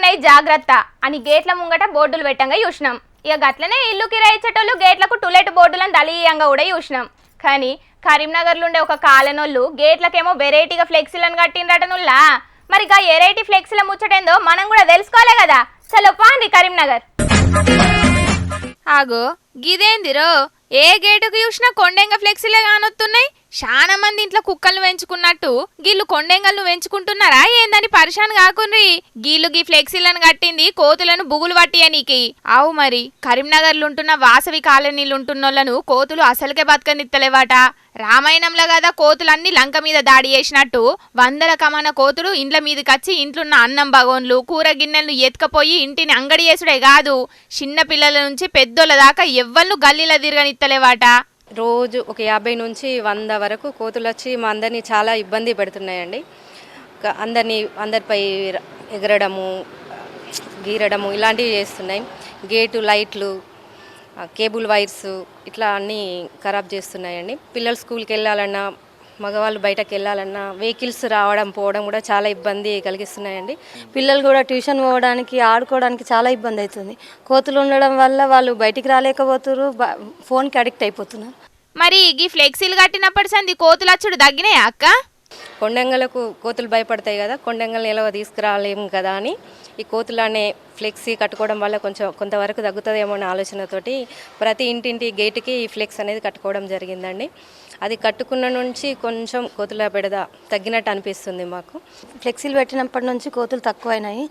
ఉన్నాయి జాగ్రత్త అని గేట్ల ముంగట బోర్డులు పెట్టంగా చూసినాం. ఇక గట్లనే ఇల్లు కిరాయి ఇచ్చేటోళ్ళు గేట్లకు టూలెట్ బోర్డులను దళీయంగా కూడా చూసినాం. కానీ కరీంనగర్లో ఉండే ఒక కాలనోళ్ళు గేట్లకేమో వెరైటీగా ఫ్లెక్సీలను కట్టిండ్రటనుల్లా. మరి గా వెరైటీ ఫ్లెక్సీల ముచ్చటేందో మనం కూడా తెలుసుకోవాలి కదా. చలో పాండి కరీంనగర్. ఆగో గిదేందిరో, ఏ గేటుకు చూసినా కొండెంగ ఫ్లెక్సీలే కానొస్తున్నాయి. చాలా మంది ఇంట్లో కుక్కలను పెంచుకున్నట్టు గీళ్ళు కొండెంగలను పెంచుకుంటున్నారా ఏందని పరిశాన్ కాకుండ్రి. గీళ్ళు గీ ఫ్లెక్సీలను కట్టింది కోతులను బుగులు పట్టియనీకి. ఆవు మరి కరీంనగర్లు ఉంటున్న వాసవి కాలనీలు ఉంటున్నోళ్లను కోతులు అసలుకే బతకనిత్తలేవాట. రామాయణంలో కదా కోతులన్నీ లంక మీద దాడి చేసినట్టు వందల కమాన కోతులు ఇండ్ల మీదకొచ్చి ఇంట్లున్న అన్నం బగోన్లు కూర గిన్నెలను ఎత్తుకపోయి ఇంటిని అంగడి చేసుడే కాదు, చిన్న పిల్లల నుంచి పెద్దోళ్ళ దాకా ఎవ్వళ్ళు గల్లీలో తిరగనిత్తలేవాట. రోజు ఒక 50 నుంచి 100 వరకు కోతులు వచ్చి మా అందరినీ చాలా ఇబ్బంది పెడుతున్నాయండి. అందరిపై ఎగరడము, గీరడము ఇలాంటివి చేస్తున్నాయి. గేటు లైట్లు, కేబుల్ వైర్స్ ఇట్లా అన్నీ ఖరాబ్ చేస్తున్నాయండి. పిల్లలు స్కూల్కి వెళ్ళాలన్నా, మగవాళ్ళు బయటకు వెళ్ళాలన్నా వెహికల్స్ రావడం పోవడం కూడా చాలా ఇబ్బంది కలిగిస్తున్నాయండి. పిల్లలు కూడా ట్యూషన్ పోవడానికి ఆడుకోవడానికి చాలా ఇబ్బంది అవుతుంది. కోతులు ఉండడం వల్ల వాళ్ళు బయటికి రాలేకపోతున్నారు, ఫోన్కి అడిక్ట్ అయిపోతున్నారు. మరి ఈ ఫ్లెక్సీలు కట్టినప్పటి సంది కోతులు అచ్చుడు తగ్గినాయా అక్క? కొండంగలకు కోతులు భయపడతాయి కదా, కొండంగల్ని ఎలా తీసుకురాలేము కదా అని ఈ కోతులు అనే ఫ్లెక్సీ కట్టుకోవడం వల్ల కొంతవరకు తగ్గుతుందేమో అనే ఆలోచనతోటి ప్రతి ఇంటింటి గేటుకి ఈ ఫ్లెక్స్ అనేది కట్టుకోవడం జరిగిందండి. అది కట్టుకున్న నుంచి కొంచెం కోతుల బెడద తగ్గినట్టు అనిపిస్తుంది మాకు. ఫ్లెక్సీలు పెట్టినప్పటి నుంచి కోతులు తక్కువైనాయి.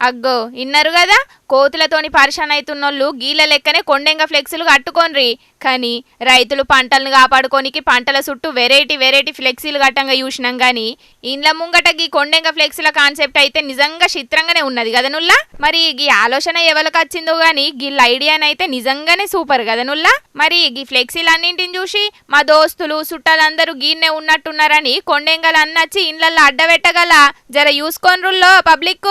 అగ్గో ఇన్నారు కదా, కోతులతోని పరిశాన్ అవుతున్నోళ్ళు గీళ్ళ లెక్కనే కొండెంగ ఫ్లెక్సీలు కట్టుకోన్రి. కానీ రైతులు పంటలను కాపాడుకోనికి పంటల చుట్టూ వెరైటీ ఫ్లెక్సీలు కట్టంగా చూసినాం. కానీ ఇండ్ల ముంగట గీ కొండెంగ ఫ్లెక్సీల కాన్సెప్ట్ అయితే నిజంగా చిత్రంగానే ఉన్నది కదనుల్లా. మరి గీ ఆలోచన ఎవరికి వచ్చిందో గానీ గీళ్ళ ఐడియానైతే నిజంగానే సూపర్ కదనుల్లా. మరి గీ ఫ్లెక్సీలన్నింటిని చూసి మా దోస్తులు చుట్టాలందరూ గీన్నే ఉన్నట్టున్నారని కొండెంగలు అన్నచ్చి ఇండ్లల్లో అడ్డబెట్టగల జర చూసుకోన్రుల్లో పబ్లిక్.